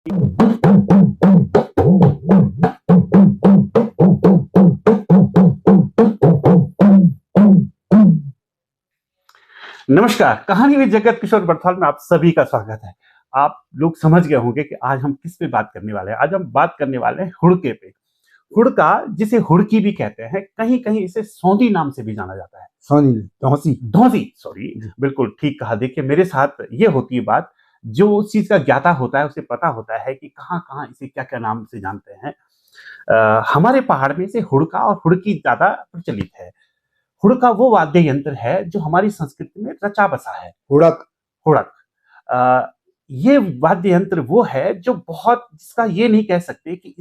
नमस्कार, कहानी विद जगत किशोर बड़थाल में आप सभी का स्वागत है। आप लोग समझ गए होंगे कि आज हम किस पे बात करने वाले हैं। आज हम बात करने वाले हैं हुड़के पे। हुड़का, जिसे हुड़की भी कहते हैं, कहीं-कहीं इसे सौंधी नाम से भी जाना जाता है। धौंसी, सॉरी, बिल्कुल ठीक कहा। देखिए, मेरे साथ ये होती है बात, जो उस चीज का ज्ञाता होता है उसे पता होता है कि कहाँ-कहाँ इसे क्या-क्या नाम से जानते हैं। हमारे पहाड़ में इसे हुड़का और हुड़की ज्यादा प्रचलित है। हुड़का वो वाद्य यंत्र है जो हमारी संस्कृति में रचा बसा है। हुड़क अ, ये वाद्य यंत्र वो है जो बहुत, जिसका ये नहीं कह सकते कि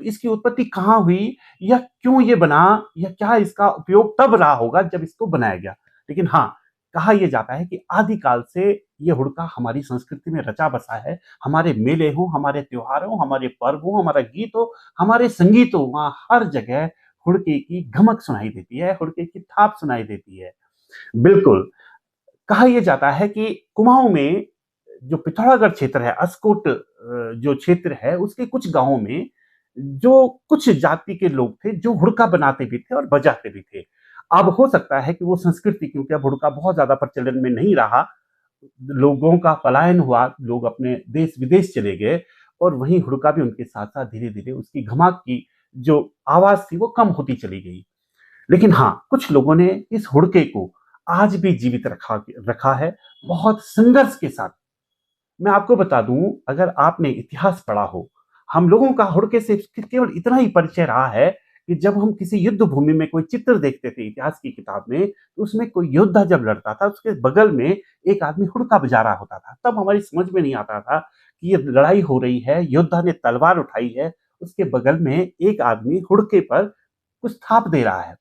इसकी उत्पत्ति कहाँ हुई या क्यों ये बना या क्या इसका उपयोग तब रहा होगा जब इसको बनाया गया। लेकिन हाँ, कहा यह जाता है कि आदिकाल से ये हुड़का हमारी संस्कृति में रचा बसा है। हमारे मेले हो, हमारे त्योहार हो, हमारे पर्व हो, हमारा गीत हो, हमारे संगीत हो, वहां हर जगह हुड़के की घमक सुनाई देती है, हुड़के की थाप सुनाई देती है। बिल्कुल, कहा यह जाता है कि कुमाऊं में जो पिथौरागढ़ क्षेत्र है, अस्कोट जो क्षेत्र है, उसके कुछ गांवों में जो कुछ जाति के लोग थे जो हुड़का बनाते भी थे और बजाते भी थे। अब हो सकता है कि वो संस्कृति, क्योंकि अब हुड़का बहुत ज्यादा प्रचलन में नहीं रहा, लोगों का पलायन हुआ, लोग अपने देश विदेश चले गए और वहीं हुड़का भी उनके साथ साथ धीरे धीरे उसकी घमाक की जो आवाज थी वो कम होती चली गई। लेकिन हाँ, कुछ लोगों ने इस हुड़के को आज भी जीवित रखा रखा है, बहुत संघर्ष के साथ। मैं आपको बता दूं, अगर आपने इतिहास पढ़ा हो, हम लोगों का हुड़के से केवल इतना ही परिचय रहा है कि जब हम किसी युद्ध भूमि में कोई चित्र देखते थे इतिहास की किताब में, तो उसमें कोई योद्धा जब लड़ता था, उसके बगल में एक आदमी हुड़का बजा रहा होता था। तब हमारी समझ में नहीं आता था कि ये लड़ाई हो रही है, योद्धा ने तलवार उठाई है, उसके बगल में एक आदमी हुड़के पर कुछ थाप दे रहा है।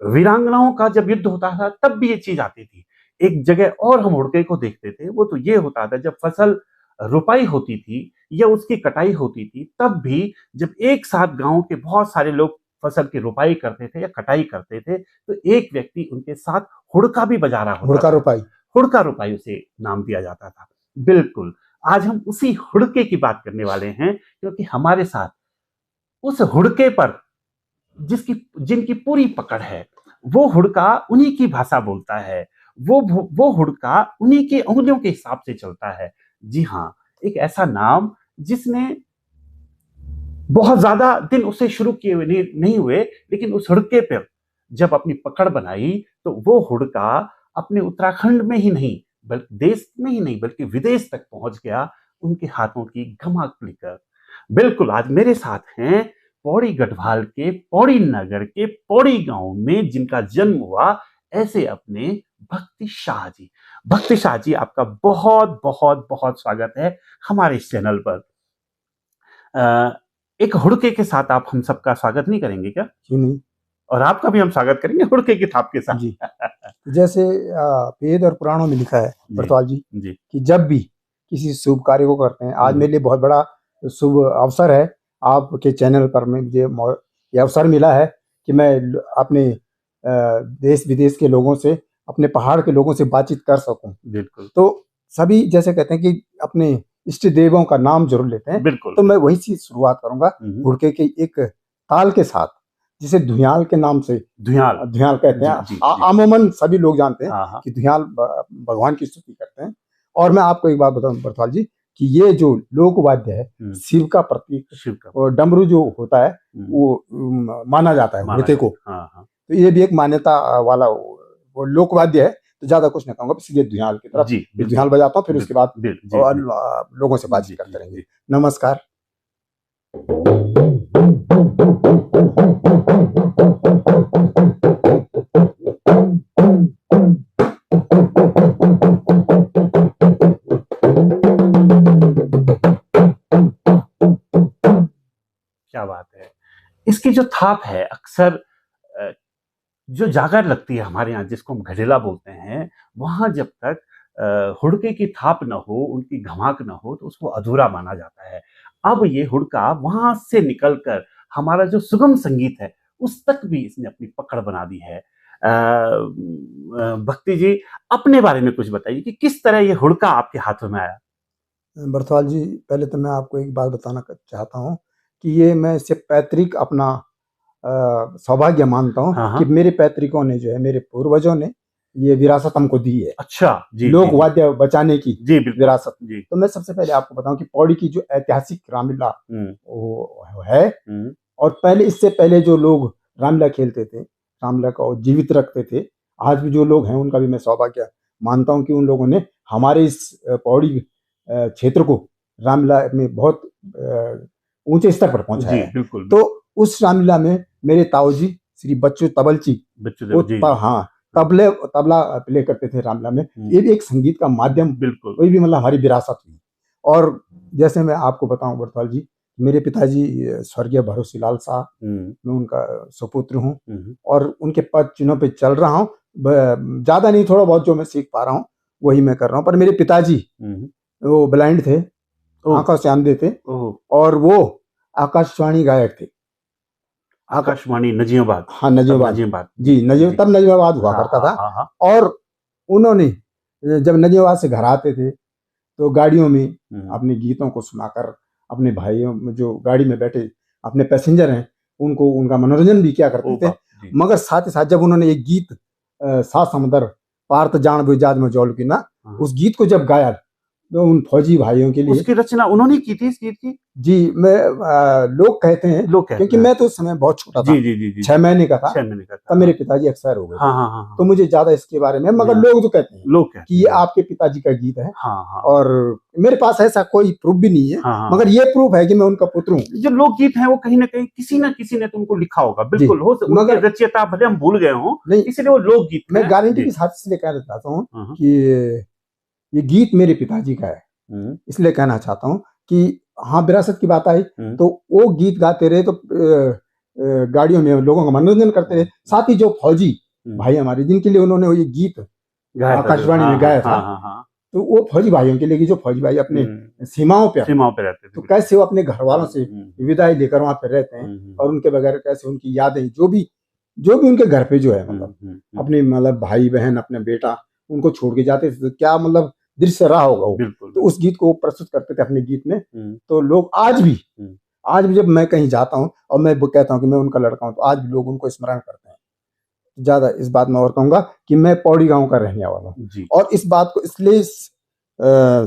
वीरांगनाओं का जब युद्ध होता था तब भी ये चीज आती थी। एक जगह और हम हुड़के को देखते थे, वो तो ये होता था जब फसल रुपाई होती थी या उसकी कटाई होती थी, तब भी जब एक साथ गांव के बहुत सारे लोग फसल की रुपाई करते थे या कटाई करते थे, तो एक व्यक्ति उनके साथ हुड़का भी बजा रहा होता था। हुड़का रुपाई उसे नाम दिया जाता था। बिल्कुल, आज हम उसी हुड़के की बात करने वाले हैं, क्योंकि हमारे साथ उस हुड़के पर जिसकी जिनकी पूरी पकड़ है, वो हुड़का उन्हीं की भाषा बोलता है, वो हुड़का उन्हीं की उंगलियों के हिसाब से चलता है। जी हाँ, एक ऐसा नाम जिसने बहुत ज्यादा दिन उसे शुरू किए हुए नहीं हुए, लेकिन उस हुड़के पे जब अपनी पकड़ बनाई, तो वो हुड़का अपने उत्तराखंड में ही नहीं, बल्कि देश में ही नहीं, बल्कि विदेश तक पहुंच गया उनके हाथों की घमाक लेकर। बिल्कुल, आज मेरे साथ हैं पौड़ी गढ़वाल के पौड़ी नगर के पौड़ी गांव में जिनका जन्म हुआ, ऐसे अपने भक्ति शाह जी। भक्ति शाह जी, आपका बहुत बहुत बहुत स्वागत है हमारे इस चैनल पर। एक हुड़के के साथ आप हम सबका स्वागत नहीं करेंगे क्या? क्यों नहीं। और आपका भी हम स्वागत करेंगे हुड़के की थाप के साथ जी। जैसे वेद और पुराणों में लिखा है बड़तवाल जी कि जब भी किसी शुभ कार्य को करते हैं, आज मेरे लिए बहुत बड़ा शुभ अवसर है, आपके चैनल पर मुझे ये अवसर मिला है कि मैं अपने देश विदेश के लोगों से, अपने पहाड़ के लोगों से बातचीत कर सकूं। बिल्कुल। तो सभी जैसे कहते हैं कि अपने इष्ट देवों का नाम जरूर लेते हैं। बिल्कुल। तो मैं वही चीज शुरुआत करूंगा हुड़के के एक ताल के साथ, जिसे धुयाल के नाम से धुयाल कहते हैं। अमूमन सभी लोग जानते हैं कि धुयाल भगवान की स्तुति करते हैं। और मैं आपको एक बात बताऊं बड़थवाल जी कि ये जो लोक वाद्य है, शिव का प्रतीक और डमरू जो होता है वो माना जाता है हुड़के को। तो ये भी एक मान्यता वाला वो लोक वाद्य है। तो ज्यादा कुछ नहीं कहूंगा, इसलिए धुयाल की तरफ धुयाल बजाता हूँ, फिर उसके बाद लोगों से बातचीत करते रहेंगे। नमस्कार। क्या बात है। इसकी जो थाप है, अक्सर जो जागर लगती है हमारे यहाँ, जिसको हम घड़ेला बोलते हैं, वहां जब तक हुड़के की थाप न हो, उनकी घमाक न हो, तो उसको अधूरा माना जाता है। अब ये हुड़का वहां से निकलकर हमारा जो सुगम संगीत है उस तक भी इसने अपनी पकड़ बना दी है। भक्ति जी, अपने बारे में कुछ बताइए कि किस तरह ये हुड़का आपके हाथों में आया। बरथवाल जी, पहले तो मैं आपको एक बात बताना चाहता हूँ कि ये मैं इसे पैतृक अपना सौभाग्य मानता हूँ कि मेरे पैतृकों ने जो है, मेरे पूर्वजों ने ये विरासत हमको दी है। अच्छा, जी, लोक वाद्य बचाने की जी, विरासत। तो मैं सबसे पहले आपको बताऊं कि पौड़ी की जो ऐतिहासिक रामलीला वो है, और पहले इससे पहले जो लोग रामलीला खेलते थे, रामलीला को जीवित रखते थे, आज भी जो लोग हैं उनका भी मैं सौभाग्य मानता हूं कि उन लोगों ने हमारे इस पौड़ी क्षेत्र को रामलीला में बहुत ऊंचे स्तर पर पहुंचाया है। बिल्कुल। तो उस रामलीला में मेरे ताऊजी श्री बच्चू तबलची, हाँ, तबला प्ले करते थे रामलीला में। ये भी एक संगीत का माध्यम, बिल्कुल, वही भी मतलब हमारी विरासत हुई। और जैसे मैं आपको बताऊं बरथवाल जी, मेरे पिताजी स्वर्गीय भरोसी लाल साहब, मैं उनका सुपुत्र हूँ और उनके पद चिन्हों पे चल रहा हूँ। ज्यादा नहीं, थोड़ा बहुत जो मैं सीख पा रहा हूँ वही मैं कर रहा हूँ। पर मेरे पिताजी वो ब्लाइंड थे, आंखों से अंधे थे, और वो आकाशवाणी गायक थे। आकाशवाणी नजीमाबाद, हाँ नजीमाबाद जी, तब नजीमाबाद हुआ करता था। और उन्होंने जब नजीमाबाद से घर आते थे तो गाड़ियों में अपने गीतों को सुनाकर अपने भाइयों जो गाड़ी में बैठे अपने पैसेंजर हैं उनको उनका मनोरंजन भी किया करते थे। मगर साथ ही साथ जब उन्होंने एक गीत सात समुंदर पार तो जान बुझाद में जौल की ना, उस गीत को जब गाया तो उन फौजी भाइयों के लिए, उसकी रचना उन्होंने की थी, इस गीत की? जी, मैं लोग कहते हैं, क्योंकि मैं तो उस समय बहुत छोटा था, 6 महीने का था, तब मेरे पिताजी एक्सपायर हो गए थे। तो मुझे ज्यादा इसके बारे में, मगर लोग जो कहते हैं कि ये आपके पिताजी का गीत है, और मेरे पास ऐसा कोई प्रूफ भी नहीं है, मगर ये प्रूफ है कि मैं उनका पुत्र हूँ। जो लोकगीत है वो कहीं ना कहीं किसी न किसी ने तुमको लिखा होगा, बिल्कुल हो, मगर रचयिता भले हम भूल गए हों, इसलिए वो लोकगीत। मैं गारंटी के साथ इसलिए कहना चाहता हूँ कि ये गीत मेरे पिताजी का है, इसलिए कहना चाहता हूँ कि हाँ, विरासत की बात आई तो वो गीत गाते रहे, तो गाड़ियों में लोगों का मनोरंजन करते रहे। साथ ही जो फौजी भाई हमारे, जिनके लिए उन्होंने ये गीत आकाशवाणी में गाया था, तो वो फौजी भाइयों के लिए, जो फौजी भाई अपने सीमाओं पे रहते थे, तो कैसे वो अपने घर वालों से विदाई लेकर वहां पर रहते हैं, और उनके बगैर कैसे उनकी यादें, जो भी उनके घर पे जो है, मतलब अपने मतलब भाई बहन, अपने बेटा, उनको छोड़ के जाते थे, तो क्या मतलब दृश्य रहा होगा वो। तो उस गीत को प्रस्तुत करते थे अपने गीत में। तो लोग आज भी जब मैं कहीं जाता हूँ और मैं कहता हूँ कि मैं उनका लड़का हूँ, तो आज भी लोग उनको स्मरण करते हैं। ज्यादा इस बात में और कहूंगा कि मैं पौड़ी गांव का रहने वाला हूँ, और इस बात को इसलिए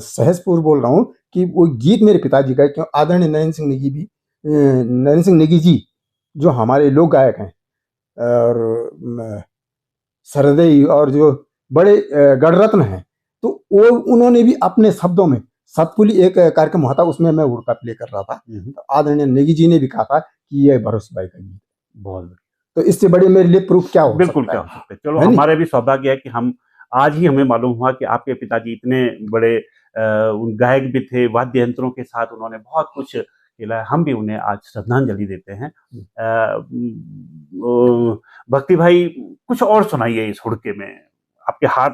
सहजपूर्व बोल रहा हूँ कि वो गीत मेरे पिताजी का है, क्यों आदरणीय नरेंद्र सिंह नेगी जी जो हमारे लोक गायक हैं, और सरदेई, और जो बड़े गणरत्न हैं, तो वो उन्होंने भी अपने शब्दों में, सतपुली एक कार्यक्रम हुआ था, उसमें मैं हुड़का प्ले कर रहा था, तो आदरणीय नेगी जी ने भी कहा था कि ये भरोसे भाई का गीत। बहुत, तो इससे बड़े मेरे लिए प्रूफ क्या हो बिल्कुल क्या हो सकता है। चलो, हमारे भी सौभाग्य है कि हम आज ही हमें मालूम हुआ कि आपके पिताजी इतने बड़े गायक भी थे, वाद्य यंत्रों के साथ उन्होंने बहुत कुछ खेला है। हम भी उन्हें आज श्रद्धांजलि देते हैं। भक्ति भाई, कुछ और सुनाइए इस हुड़के में, आपके हाथ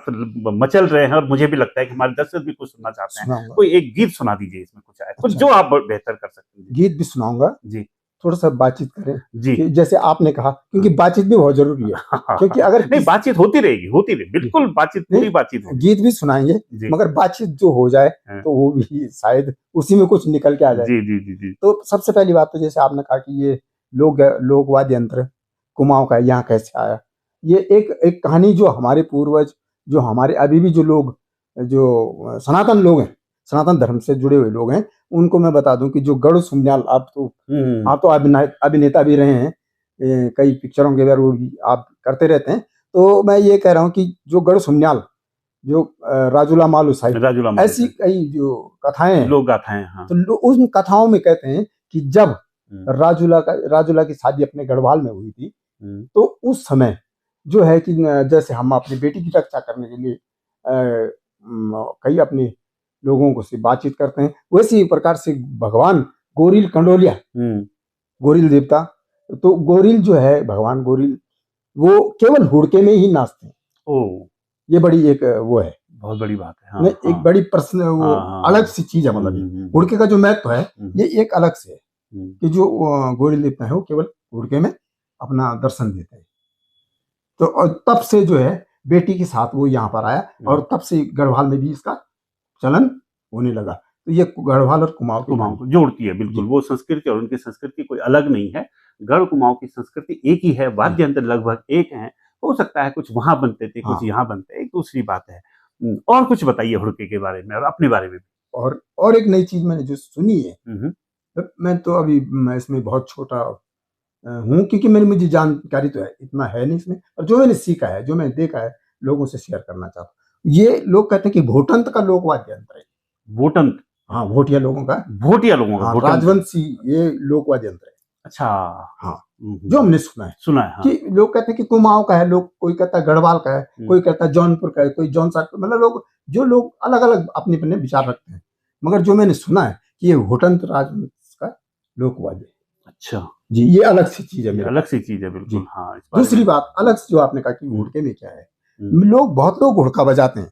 मचल रहे हैं और मुझे भी लगता है कि हमारे दर्शक भी कुछ सुनना चाहते हैं। कोई एक गीत सुना दीजिए इसमें, कुछ है कुछ जो आप बेहतर कर सकते हैं। गीत भी सुनाऊंगा जी, थोड़ा सा बातचीत करें जी, कि जैसे आपने कहा, क्योंकि बातचीत भी बहुत जरूरी है। क्योंकि अगर नहीं, बातचीत होती रहेगी, बिल्कुल बातचीत, पूरी बातचीत होगी। गीत भी सुनाएंगे, मगर बातचीत जो हो जाए तो वो भी शायद उसी में कुछ निकल के आ जाए। जी, जी, जी, जी। तो सबसे पहली बात तो जैसे आपने कहा कि ये लोक वाद्य यंत्र कुमाऊं का यहाँ कैसे आया, ये एक कहानी जो हमारे पूर्वज, जो हमारे अभी भी जो लोग, जो सनातन लोग हैं, सनातन धर्म से जुड़े हुए लोग हैं, उनको मैं बता दूं कि जो गरुड़ सुमन्याल, आप तो अभिनेता भी रहे हैं, कई पिक्चरों के वो भी आप करते रहते हैं। तो मैं ये कह रहा हूँ कि जो गरुड़ सुमन्याल, जो राजूला मालू साहिब, ऐसी कई जो कथाएं हैं, लोक गाथाएं, हाँ, तो उन कथाओं में कहते हैं कि जब राजूला की शादी अपने गढ़वाल में हुई थी, तो उस समय जो है कि जैसे हम अपनी बेटी की रक्षा करने के लिए कई अपने लोगों को से बातचीत करते हैं, वैसी प्रकार से भगवान गोरिल कंडोलिया, गोरिल देवता, तो गोरिल जो है, भगवान गोरिल, वो केवल हुड़के में ही नाचते हैं। ओ, ये बड़ी एक वो है, बहुत बड़ी बात है। हाँ, एक बड़ी प्रश्न, वो अलग सी चीज है, मतलब हुड़के का जो महत्व है ये एक अलग से है कि जो गोरिल देवता है वो केवल हुड़के में अपना दर्शन देते हैं। तो तब से जो है बेटी के साथ वो यहाँ पर आया, और तब से गढ़वाल में भी इसका चलन होने लगा। तो ये गढ़वाल और कुमाऊं को जोड़ती है। बिल्कुल, वो संस्कृति और उनकी संस्कृति कोई अलग नहीं है। गढ़ कुमाऊं की संस्कृति एक ही है, वाद्य यंत्र लगभग एक है। हो सकता है कुछ वहां बनते थे, कुछ यहाँ बनते हैं, एक दूसरी बात है। और कुछ बताइए हुड़के के बारे में और अपने बारे में भी। और एक नई चीज मैंने जो सुनी है, मैं तो अभी मैं इसमें बहुत छोटा हूँ, क्योंकि मुझे जानकारी तो है इतना है नहीं इसमें, और जो मैंने सीखा है, जो मैंने देखा है, लोगों से शेयर करना चाहता हूँ। ये लोग कहते हैं कि भोटंत का लोक वाद्य यंत्र है। भोटंत? हाँ, भोटिया लोगों का। हाँ, राजवंशी ये लोक वाद्य यंत्र है। अच्छा। हाँ, जो हमने सुना है हाँ। कि लोग कहते हैं कि कुमाऊं का है, लोग कोई कहता है गढ़वाल का है, कोई कहता है जौनपुर का है, कोई जौनसा, मतलब लोग अलग अलग अपने अपने विचार रखते हैं। मगर जो मैंने सुना है कि ये भोटंत राजवंश का लोक वाद्य। अच्छा जी, ये अलग सी चीज है, अलग सी चीज है। बिल्कुल। हाँ, दूसरी बात अलग से जो आपने कहा कि हुड़के में क्या है, बहुत लोग हुड़का बजाते हैं,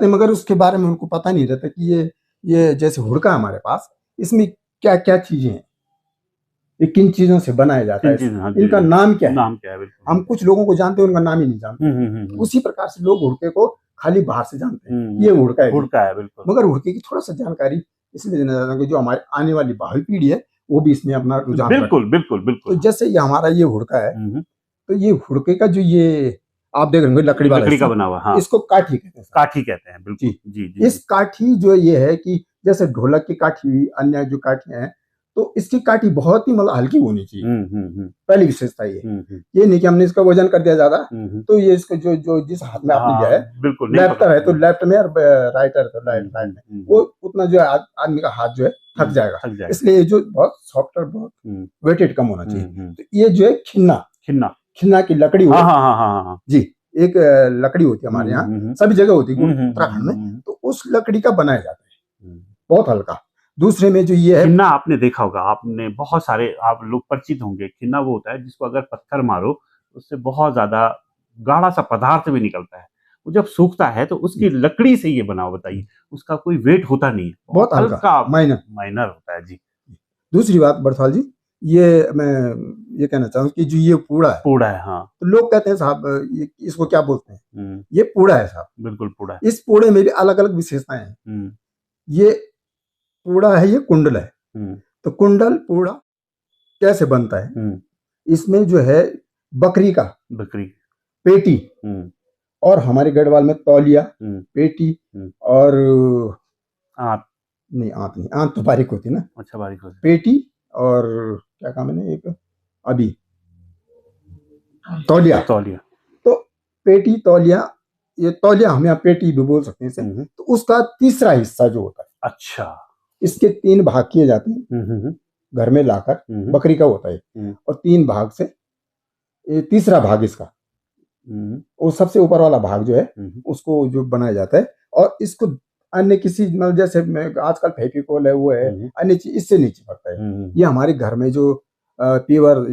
मगर उसके बारे में उनको पता नहीं रहता कि ये जैसे हुड़का हमारे पास, इसमें क्या क्या चीजें हैं, ये किन चीजों से बनाया जाता है, इनका नाम क्या है। हम कुछ लोगों को जानते हैं, उनका नाम ही नहीं जानते। उसी प्रकार से लोग हुड़के को खाली बाहर से जानते हैं, ये हुड़का है। बिल्कुल। मगर हुड़के की थोड़ा सा जानकारी इसलिए देना चाहता हूँ कि जो हमारे आने वाली भावी पीढ़ी है वो भी इसमें अपना रुझान। बिल्कुल। तो जैसे ये हमारा ये हुड़का है, तो ये हुड़के का जो ये आप देख रहे होंगे लकड़ी का बना हुआ, हाँ, इसको काठी कहते हैं। बिल्कुल। जी। इस काठी जो ये है कि जैसे ढोलक की काठी, अन्य जो काठियां हैं, तो इसकी काठी बहुत ही मतलब हल्की होनी चाहिए। पहली विशेषता ये नहीं कि हमने इसका वजन कर दिया ज्यादा, तो ये इसको जो जिस हाथ में आपने लिया है, बिल्कुल लेफ्टर है तो लेफ्ट में, और राइटर तो राइट में, वो उतना जो है आदमी का हाथ जो है थक जाएगा। इसलिए जो बहुत सॉफ्ट और बहुत वेटेड कम होना चाहिए। तो ये जो है खिन्ना की लकड़ी हो। हाँ जी, एक लकड़ी होती है हमारे यहाँ, सभी जगह होती है उत्तराखंड में, तो उस लकड़ी का बनाया जाता है, बहुत हल्का। दूसरे में जो ये है खिन्ना, आपने देखा होगा, आपने बहुत सारे आप लोग परिचित होंगे। खिन्ना वो होता है जिसको अगर पत्थर मारो उससे बहुत ज्यादा गाढ़ा सा पदार्थ भी निकलता है। वो जब सूखता है तो उसकी लकड़ी से ये बना, बताइए, उसका कोई वेट होता नहीं है, बहुत हल्का माइनर होता है। जी। दूसरी बात बरसाल जी, ये मैं ये कहना चाहूँ कि जो ये पूड़ा है, हाँ, तो लोग कहते हैं साहब इसको क्या बोलते हैं, ये पूड़ा है साहब। बिल्कुल पूड़ा है। इस पूड़े में भी अलग अलग विशेषताएं हैं। ये पूड़ा है, ये कुंडल है। तो कुंडल पूड़ा कैसे बनता है, इसमें जो है बकरी पेटी, और हमारे गढ़वाल में तौलिया, पेटी, और आंत तो बारीक होती है ना। अच्छा, बारीक होती। पेटी और क्या काम है, एक अभी तौलिया। तो पेटी, तौलिया, ये तौलिया हम यहाँ पेटी भी बोल सकते हैं इसे। तो उसका तीसरा हिस्सा जो होता है, अच्छा, इसके 3 भाग किए जाते हैं घर में लाकर, बकरी का होता है, और 3 भाग से ये तीसरा भाग इसका, वो सबसे ऊपर वाला भाग जो है उसको जो बनाया जाता है, और इसको अन्य किसी मतलब जैसे आजकल फेविकोल है वो है, अन्य चीज इससे नहीं चिपकता है। ये हमारे घर में जो पीवर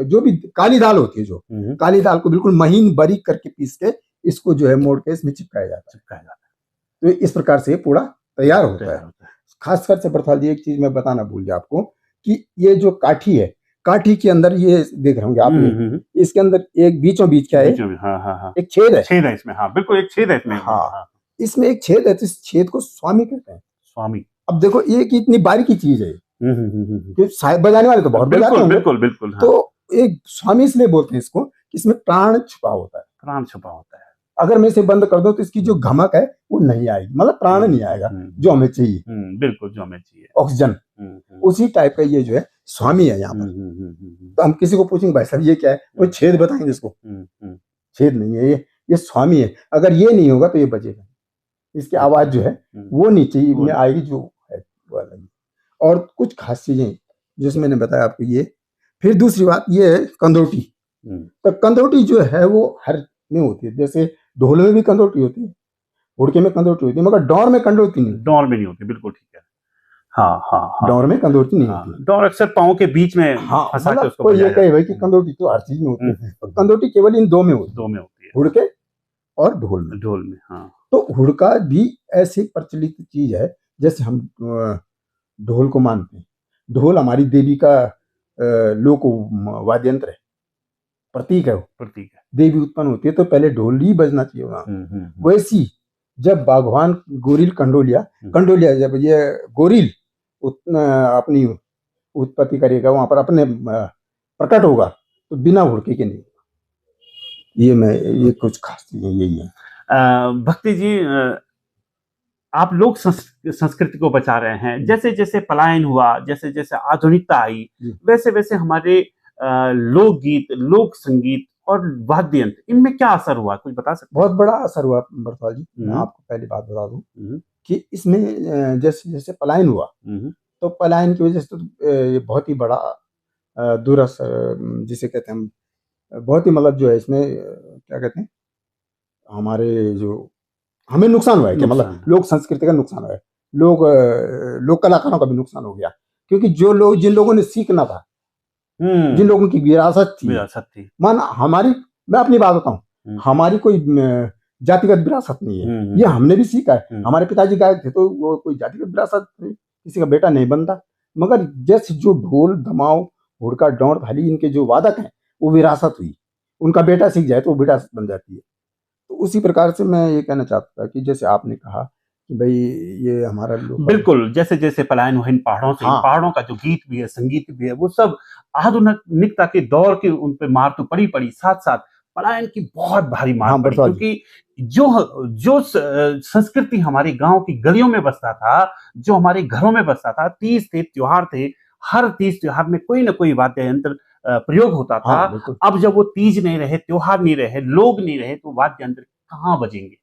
जो भी काली दाल होती है, जो काली दाल को बिल्कुल महीन बारीक करके पीस के इसको जो है मोड़ के इसमें चिपकाया जाता है। तो इस प्रकार से पूरा तैयार होता है। खासकर से बरसाल जी, एक चीज मैं बताना भूल गया आपको कि ये जो काठी है, काठी के अंदर ये देख रहे होंगे आप, इसके अंदर एक बीचों बीच क्या है, एक छेद है इसमें। हाँ, बिल्कुल, एक छेद है इसमें। हाँ, इसमें एक छेद है, तो इस छेद को स्वामी कहते हैं। स्वामी। अब देखो ये इतनी बारीकी चीज है, बजाने वाले तो बहुत बजाते हैं। बिल्कुल। तो एक स्वामी इसलिए बोलते हैं इसको, इसमें प्राण छुपा होता है। अगर मैं इसे बंद कर दूं तो इसकी जो घमक है वो नहीं आएगी, मतलब प्राण नहीं आएगा जो हमें चाहिए। बिल्कुल, जो हमें चाहिए, ऑक्सीजन। उसी टाइप का ये जो है स्वामी है यहाँ पर। तो हम किसी को पूछेंगे भाई साहब ये क्या है, वो छेद बताएंगे इसको, छेद नहीं है, ये स्वामी है। अगर ये नहीं होगा तो ये बचेगा, इसकी आवाज जो है वो नीचे में आएगी, जो है वो अलग। और कुछ खास चीजें जैसे मैंने बताया आपको ये। फिर दूसरी बात ये है कंदौटी। तो कंदौटी जो है वो हर में होती है, जैसे ढोल में भी कंदौटी होती है, हुड़के में कंदौटी होती है, मगर डौर में कंदौटी नहीं, डौर में नहीं होती। बिल्कुल ठीक है। हाँ, डौर में कंदौटी नहीं होती। डौर अक्सर पाँव के बीच में फंसा के उसको ये कहे भाई कि कंदौटी तो हर चीज में होती है, तो कंदौटी केवल इन दो में होती है, हुड़के और ढोल में। हाँ, तो हुड़का भी ऐसी प्रचलित चीज है, जैसे हम ढोल को मानते हैं। ढोल हमारी देवी का लोक वाद्य यंत्र है, प्रतीक है, वो प्रतीक है। देवी उत्पन्न होती है तो पहले ढोल ही बजना चाहिए वहां। वैसी जब भगवान गोरिल कंडोलिया जब ये गोरिल अपनी उत्पत्ति करेगा वहां पर अपने प्रकट होगा तो बिना हुड़के के नहीं। ये कुछ खास चीजें यही है। भक्ति जी, आप लोग संस्कृति को बचा रहे हैं। जैसे जैसे पलायन हुआ, जैसे जैसे आधुनिकता आई, वैसे वैसे हमारे लोकगीत, लोक संगीत और वाद्य यंत्र, इनमें क्या असर हुआ, कुछ बता सकते? बहुत बड़ा असर हुआ बरथवाल जी। मैं आपको पहली बात बता दूं कि इसमें जैसे जैसे पलायन हुआ तो पलायन की वजह से तो ये बहुत ही बड़ा दुरअसर जिसे कहते हैं हम, बहुत ही मतलब जो है इसमें क्या कहते हैं, हमारे जो हमें नुकसान हुआ है कि मतलब लोक संस्कृति का नुकसान हुआ है, लोक कलाकारों का भी नुकसान हो गया। क्योंकि जो लोग, जिन लोगों ने सीखना था, जिन लोगों की विरासत थी, मान हमारी, मैं अपनी बात बताऊं, हमारी कोई जातिगत विरासत नहीं है, ये हमने भी सीखा है। हमारे पिताजी गायक थे तो वो कोई जातिगत विरासत, किसी का बेटा नहीं बनता। मगर जैसे जो ढोल धमाव हुड़का डौर थाली इनके जो वादक हैं वो विरासत हुई, उनका बेटा सीख जाए तो वो विरासत बन जाती है। तो उसी प्रकार से मैं ये कहना चाहता था कि जैसे आपने कहा कि भाई ये हमारा बिल्कुल, जैसे जैसे पलायन हुआ इन पहाड़ों से, इन पहाड़ों का जो गीत भी है, संगीत भी है, वो सब आधुनिकता के दौर की उन पे मार तो पड़ी, साथ साथ पलायन की बहुत भारी मार पड़ी। क्योंकि जो संस्कृति हमारे गांव की गलियों में बसता था, जो हमारे घरों में बसता था, तीज थे, त्योहार थे, हर तीज त्योहार में कोई ना कोई वाद्य यंत्र प्रयोग होता था। अब जब वो तीज नहीं रहे, त्योहार नहीं रहे, लोग नहीं रहे, तो वाद्य यंत्र कहाँ बजेंगे?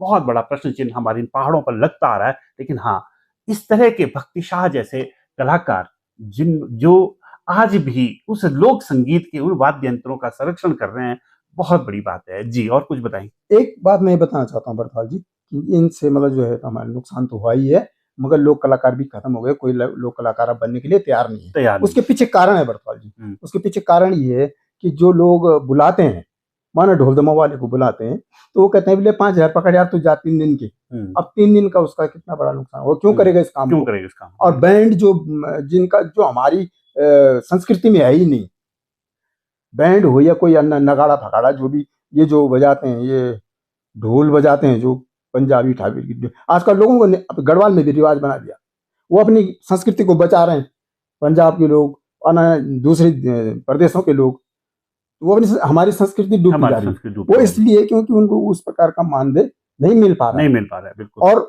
बहुत बड़ा प्रश्न चिन्ह हमारे इन पहाड़ों पर लगता आ रहा है। लेकिन हाँ, इस तरह के भक्ति शाह जैसे कलाकार जो आज भी उस लोक संगीत के उन वाद्य यंत्रों का संरक्षण कर रहे हैं, बहुत बड़ी बात है जी। और कुछ बताइए। एक बात मैं बताना चाहता हूँ बरथवाल जी कि इनसे मतलब जो है हमारा नुकसान तो हुआ ही है, मगर लोक कलाकार भी खत्म हो गए। कोई लोक कलाकार अब बनने के लिए तैयार नहीं है। उसके पीछे कारण है बरथवाल जी, उसके पीछे कारण ये है कि जो लोग बुलाते हैं, मानो ढोल दमा वाले को बुलाते हैं तो वो कहते हैं बोले 5,000 पकड़ यार तू जा 3 दिन के। अब 3 दिन का उसका कितना बड़ा नुकसान, वो क्यों करेगा इस काम को? और बैंड जो जिनका जो हमारी संस्कृति में है ही नहीं, बैंड हो या कोई अन्य नगाड़ा फगाड़ा जो भी ये जो बजाते हैं, ये ढोल बजाते हैं जो पंजाबी ठाबी, आजकल लोगों को गढ़वाल में भी रिवाज बना दिया, वो अपनी संस्कृति को बचा रहे हैं। पंजाब के लोग और दूसरे प्रदेशों के लोग, वो अपनी हमारी संस्कृति डूबती जा रही है। वो इसलिए क्योंकि उनको उस प्रकार का मानदेय नहीं मिल पा रहा है। बिल्कुल। और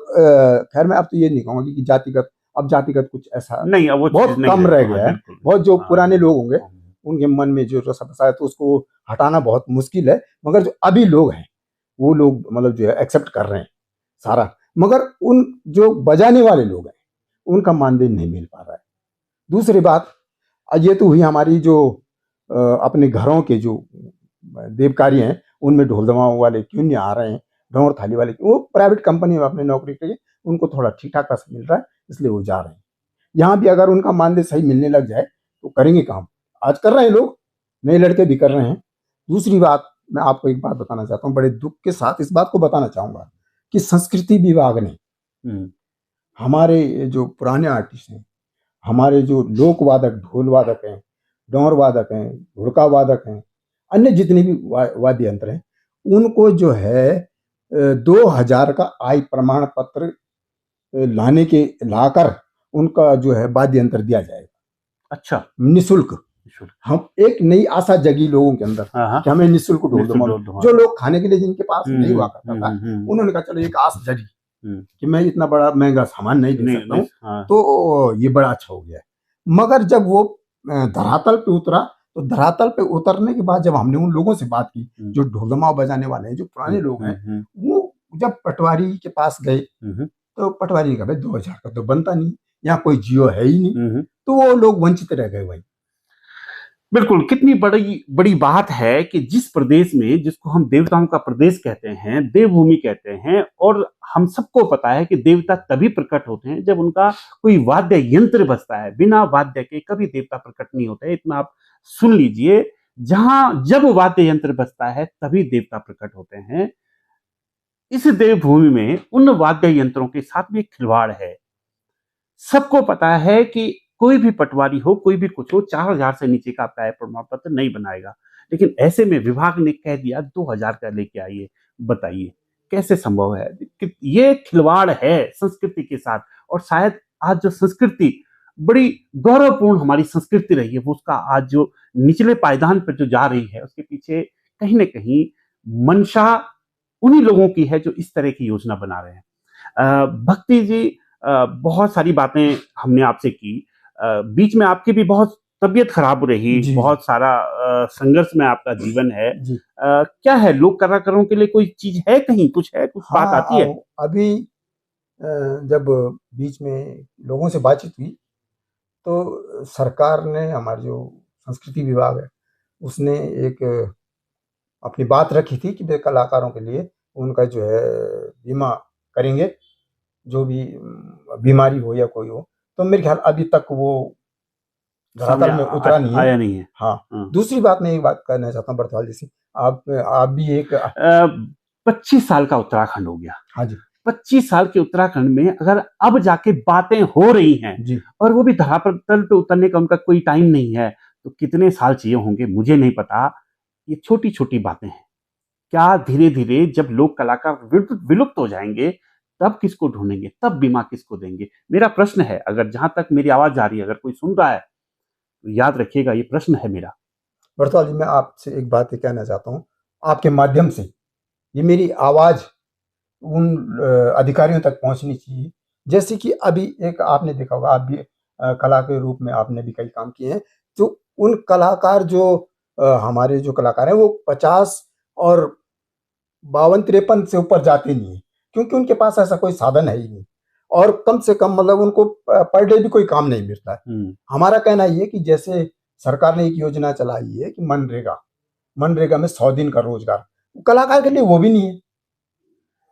खैर मैं अब तो ये नहीं कहूंगा कि जातिगत, अब जातिगत कुछ ऐसा नहीं, अब वो बहुत कम रह गया है। बहुत जो पुराने लोग होंगे उनके मन में जो रसा है तो उसको हटाना बहुत मुश्किल है। मगर जो अभी लोग हैं वो लोग मतलब जो है एक्सेप्ट कर रहे हैं सारा, मगर उन जो बजाने वाले लोग हैं उनका मानदेय नहीं मिल पा रहा है। दूसरी बात ये तो हुई हमारी जो अपने घरों के जो देव कार्य हैं उनमें ढोल दमाओं वाले क्यों नहीं आ रहे हैं, डोंगर थाली वाले, वो प्राइवेट कंपनी में अपने नौकरी के लिए उनको थोड़ा ठीक ठाक पैसा मिल रहा है इसलिए वो जा रहे हैं। यहाँ भी अगर उनका मानदेय सही मिलने लग जाए तो करेंगे काम। आज कर रहे हैं लोग, नए लड़के भी कर रहे हैं। दूसरी बात मैं आपको एक बात बताना चाहता हूँ, बड़े दुख के साथ इस बात को बताना चाहूंगा कि संस्कृति विभाग ने हमारे जो पुराने आर्टिस्ट हैं, हमारे जो लोक वादक, ढोल वादक हैं, डोर वादक हैं, हुड़का वादक हैं, अन्य जितने भी वाद्य यंत्र हैं, उनको जो है 2000 का आय प्रमाण पत्र लाकर उनका जो है वाद्य यंत्र दिया जाएगा। अच्छा, निःशुल्क। हम एक नई आशा जगी लोगों के अंदर कि हमें निःशुल्क ढोल दमा। जो लोग खाने के लिए जिनके पास नहीं हुआ करता था, उन्होंने कहा चलो एक आस जगी कि मैं इतना बड़ा महंगा सामान नहीं दे सकता हूँ, तो ये बड़ा अच्छा हो गया। मगर जब वो धरातल पे उतरा तो धरातल पे उतरने के बाद जब हमने उन लोगों से बात की जो ढोल दमाव बजाने वाले हैं, जो पुराने लोग हैं, वो जब पटवारी के पास गए तो पटवारी ने कहा भाई 2000 का तो बनता नहीं, यहाँ कोई जियो है ही नहीं, तो वो लोग वंचित रह गए। भाई बिल्कुल, कितनी बड़ी बात है कि जिस प्रदेश में, जिसको हम देवताओं का प्रदेश कहते हैं, देवभूमि कहते हैं, और हम सबको पता है कि देवता तभी प्रकट होते हैं जब उनका कोई वाद्य यंत्र बजता है। बिना वाद्य के कभी देवता प्रकट नहीं होते, इतना आप सुन लीजिए। जब वाद्य यंत्र बजता है तभी देवता प्रकट होते हैं। इस देवभूमि में उन वाद्य यंत्रों के साथ भी खिलवाड़ है। सबको पता है कि कोई भी पटवारी हो, कोई भी कुछ हो, 4000 से नीचे का आपका आय प्रमाण पत्र नहीं बनाएगा। लेकिन ऐसे में विभाग ने कह दिया 2000 का लेके आइए। बताइए कैसे संभव है कि ये खिलवाड़ है संस्कृति के साथ। और शायद आज जो संस्कृति बड़ी गौरवपूर्ण हमारी संस्कृति रही है, वो उसका आज जो निचले पायदान पर जो जा रही है, उसके पीछे कहीं ना कहीं मंशा उन्हीं लोगों की है जो इस तरह की योजना बना रहे हैं। भक्ति जी, बहुत सारी बातें हमने आपसे की, बीच में आपकी भी बहुत तबीयत खराब रही, बहुत सारा संघर्ष में आपका जीवन है। क्या है, लोक कलाकारों के लिए कोई चीज है, कहीं कुछ है, कुछ बात आती है? अभी जब बीच में लोगों से बातचीत हुई तो सरकार ने, हमारी जो संस्कृति विभाग है, उसने एक अपनी बात रखी थी कि कलाकारों के लिए उनका जो है बीमा करेंगे, जो भी बीमारी हो या कोई हो। तो मेरे ख्याल अभी तक वो धरातल में उतरा नहीं है, आया नहीं है। हाँ। दूसरी बात मैं एक बात कहना चाहता हूँ बरथवाल जी से, आप भी एक 25 साल का उत्तराखंड हो गया। हाँ जी। 25 साल के उत्तराखंड में अगर अब जाके बातें हो रही हैं जी, और वो भी धरातल पे उतरने का उनका कोई टाइम नहीं है, तो कितने साल चाहिए होंगे मुझे नहीं पता। ये छोटी छोटी बातें हैं। क्या धीरे धीरे जब लोक कलाकार विलुप्त हो जाएंगे तब किसको ढूंढेंगे, तब बीमा किसको देंगे? मेरा प्रश्न है, अगर जहां तक मेरी आवाज जा रही है, अगर कोई सुन रहा है तो याद रखिएगा, ये प्रश्न है मेरा। बरथवाल जी, मैं आपसे एक बात कहना चाहता हूँ, आपके माध्यम से ये मेरी आवाज उन अधिकारियों तक पहुंचनी चाहिए। जैसे कि अभी एक आपने देखा होगा, आप भी कला के रूप में आपने भी कई काम किए हैं, तो उन कलाकार जो हमारे जो कलाकार हैं वो 50 और 52-53 से ऊपर जाते नहीं है, क्योंकि उनके पास ऐसा कोई साधन है ही नहीं, और कम से कम मतलब उनको पर डे भी कोई काम नहीं मिलता है। हमारा कहना ये है कि जैसे सरकार ने एक योजना चलाई है कि मनरेगा में 100 दिन का रोजगार, कलाकार के लिए वो भी नहीं है।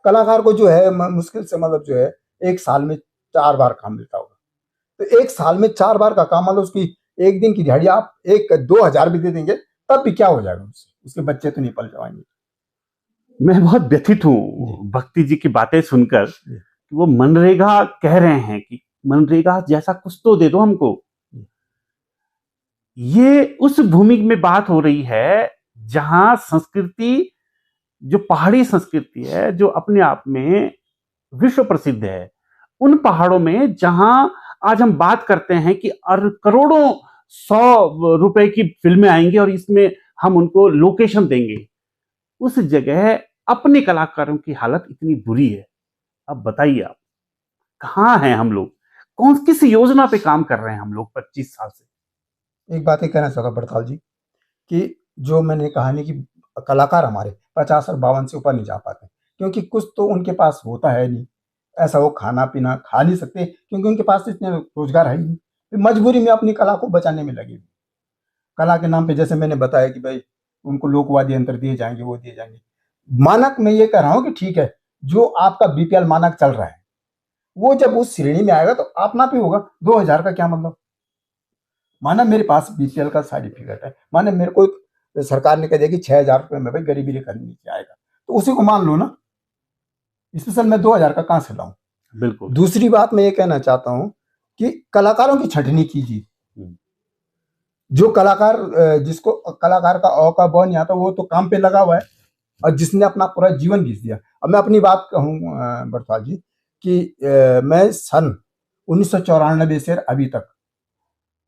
कलाकार को जो है मुश्किल से मतलब जो है एक साल में 4 बार काम मिलता होगा, तो एक साल में 4 बार का काम, मतलब उसकी एक दिन की दिहाड़ी आप 1-2 हजार भी दे देंगे तब भी क्या हो जाएगा उससे, उसके बच्चे तो नहीं पल जाएंगे। मैं बहुत व्यथित हूँ भक्ति जी की बातें सुनकर कि वो मनरेगा कह रहे हैं कि मनरेगा जैसा कुछ तो दे दो हमको। ये उस भूमि में बात हो रही है जहां संस्कृति, जो पहाड़ी संस्कृति है, जो अपने आप में विश्व प्रसिद्ध है, उन पहाड़ों में जहां आज हम बात करते हैं कि करोड़ों 100 रुपए की फिल्में आएंगी और इसमें हम उनको लोकेशन देंगे, उस जगह अपने कलाकारों की हालत इतनी बुरी है। अब बताइए आप, कहां हैं हम लोग? किस योजना पे काम कर रहे हैं हम लोग 25 साल से? एक बात कहना चाहता बरथवाल जी कि जो मैंने कहानी की, कलाकार हमारे 50 और 52 से ऊपर नहीं जा पाते, क्योंकि कुछ तो उनके पास होता है नहीं, ऐसा वो खाना पीना खा नहीं सकते, क्योंकि उनके पास इतने रोजगार है ही नहीं, मजबूरी में अपनी कला को बचाने में लगे। कला के नाम पे जैसे मैंने बताया कि भाई उनको लोकवादी यंत्र दिए जाएंगे, वो दिए जाएंगे। मानक मैं ये कह रहा हूँ कि ठीक है, जो आपका बीपीएल मानक चल रहा है वो जब उस श्रेणी में आएगा तो अपना भी होगा। 2000 का क्या मतलब? माना मेरे पास बीपीएल का सर्टिफिकेट है, माने मेरे को सरकार ने कह दिया कि 6000 रुपए में भाई गरीबी रेखा नीचे आएगा, तो उसी को मान लो ना, स्पेशल मैं 2000 का कहां से लाऊं? बिल्कुल। दूसरी बात मैं ये कहना चाहता हूं कि कलाकारों की छंटनी कीजिए। जो कलाकार, जिसको कलाकार का औ का ब नहीं आता, वो तो काम पे लगा हुआ है, और जिसने अपना पूरा जीवन घिस दिया। अब मैं अपनी बात कहूँ बरथवाल जी कि मैं सन 1994 से अभी तक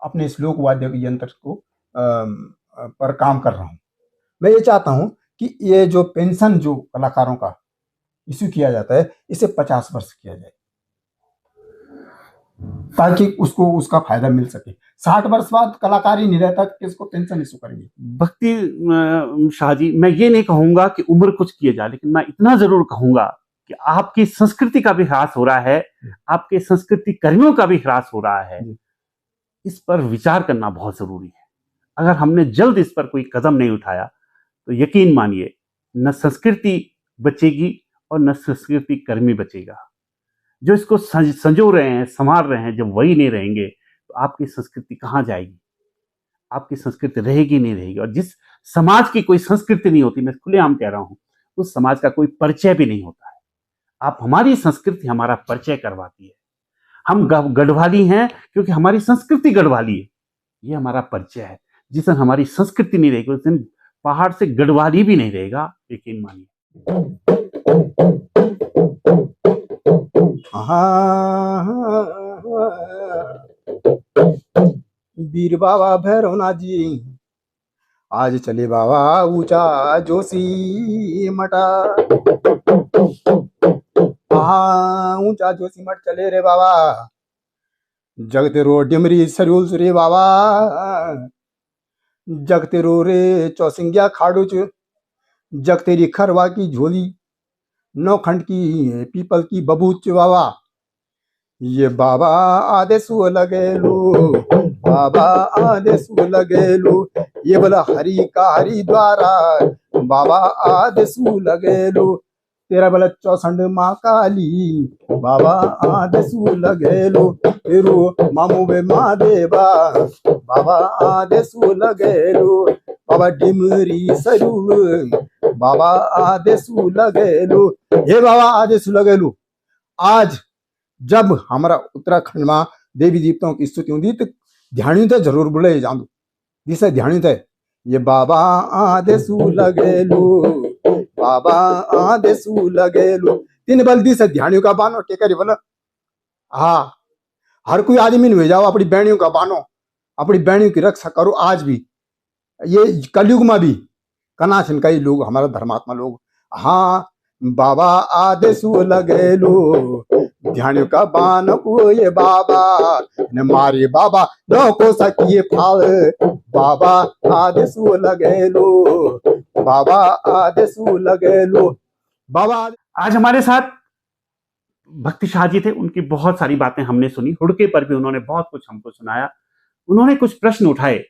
अपने इस लोक वाद्य यंत्र को पर काम कर रहा हूँ। मैं ये चाहता हूँ कि ये जो पेंशन जो कलाकारों का इश्यू किया जाता है, इसे 50 वर्ष किया जाए, ताकि उसको उसका फायदा मिल सके। 60 वर्ष बाद कलाकार ही नहीं रहता, किसको पेंशन इश्यू करेंगे? भक्ति शाह जी, मैं ये नहीं कहूंगा कि उम्र कुछ किए जाए, लेकिन मैं इतना जरूर कहूंगा कि आपकी संस्कृति का भी ह्रास हो रहा है, आपके संस्कृति कर्मियों का भी ह्रास हो रहा है। इस पर विचार करना बहुत जरूरी है। अगर हमने जल्द इस पर कोई कदम नहीं उठाया तो यकीन मानिए, न संस्कृति बचेगी और न संस्कृति कर्मी बचेगा। जो इसको संजो रहे हैं, संभाल रहे हैं, जब वही नहीं रहेंगे तो आपकी संस्कृति कहाँ जाएगी? आपकी संस्कृति रहेगी नहीं रहेगी। और जिस समाज की कोई संस्कृति नहीं होती, मैं खुलेआम कह रहा हूं, उस समाज का कोई परिचय भी नहीं होता है। आप, हमारी संस्कृति हमारा परिचय करवाती है। हम गढ़वाली हैं क्योंकि हमारी संस्कृति गढ़वाली है, ये हमारा परिचय है। जिस दिन हमारी संस्कृति नहीं रहेगी उस दिन पहाड़ से गढ़वाली भी नहीं रहेगा, यकीन मानिए। वीर बाबा भैरवनाथ जी आज चले बाबा ऊंचा जोशी मठा। ऊंचा जोशी मठ चले रे बाबा, जगते रो डिमरी सरूल रे बाबा, जगते रो रे चौसिंगिया खाड़ू च, जग तेरी खरवा की झोली, नौखंड की पीपल की बबूच बाबा। ये बाबा आदेश लगेलू, बाबा आदेश लगेलू, ये बोला हरि का हरिद्वारा, बाबा आदेश लगेलू, तेरा बोला चौसंड माँ काली, बाबा आदेश लगेलू, तेरू मामू बे माँ देवा, बाबा आदेश लगेलू, बाबा डिमरी सरू, बाबा आदेश लगेलू, हे बाबा आदेश लगेलू। आज जब हमारा उत्तराखंड में देवी देवताओं की स्तुति होती तो ध्यान तो जरूर बुलाए जाऊं, जिसे ध्यान है ये बाबा आदेश लगेलू, बाबा आदेश लगेलू, तीन बल्दी से ध्यानियों का बानो टेकर बोला। हाँ, हर कोई आदमी नहीं हो जाओ, अपनी बहनियों का बानो, अपनी बहनियों की रक्षा करो। आज भी ये कलयुग में भी कनाशन कई लोग हमारा धर्मात्मा लोग, हाँ बाबा आदेश लगेलू, ध्यान का बान को ये बाबा न मारे बाबा न को सकिए फाल, बाबा आदेश लगेलू, बाबा आदेश लगेलू, बाबा। आज हमारे साथ भक्ति शाह जी थे, उनकी बहुत सारी बातें हमने सुनी, हुड़के पर भी उन्होंने बहुत कुछ हमको सुनाया, उन्होंने कुछ प्रश्न उठाए,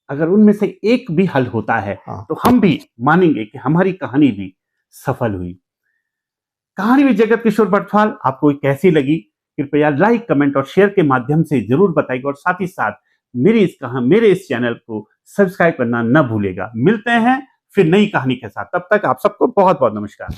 अगर उनमें से एक भी हल होता है तो हम भी मानेंगे कि हमारी कहानी भी सफल हुई। कहानी में जगत किशोर बर्थवाल आपको कैसी लगी कृपया लाइक, कमेंट और शेयर के माध्यम से जरूर बताइएगा, और साथ ही साथ मेरे इस चैनल को सब्सक्राइब करना न भूलेगा। मिलते हैं फिर नई कहानी के साथ, तब तक आप सबको बहुत बहुत नमस्कार।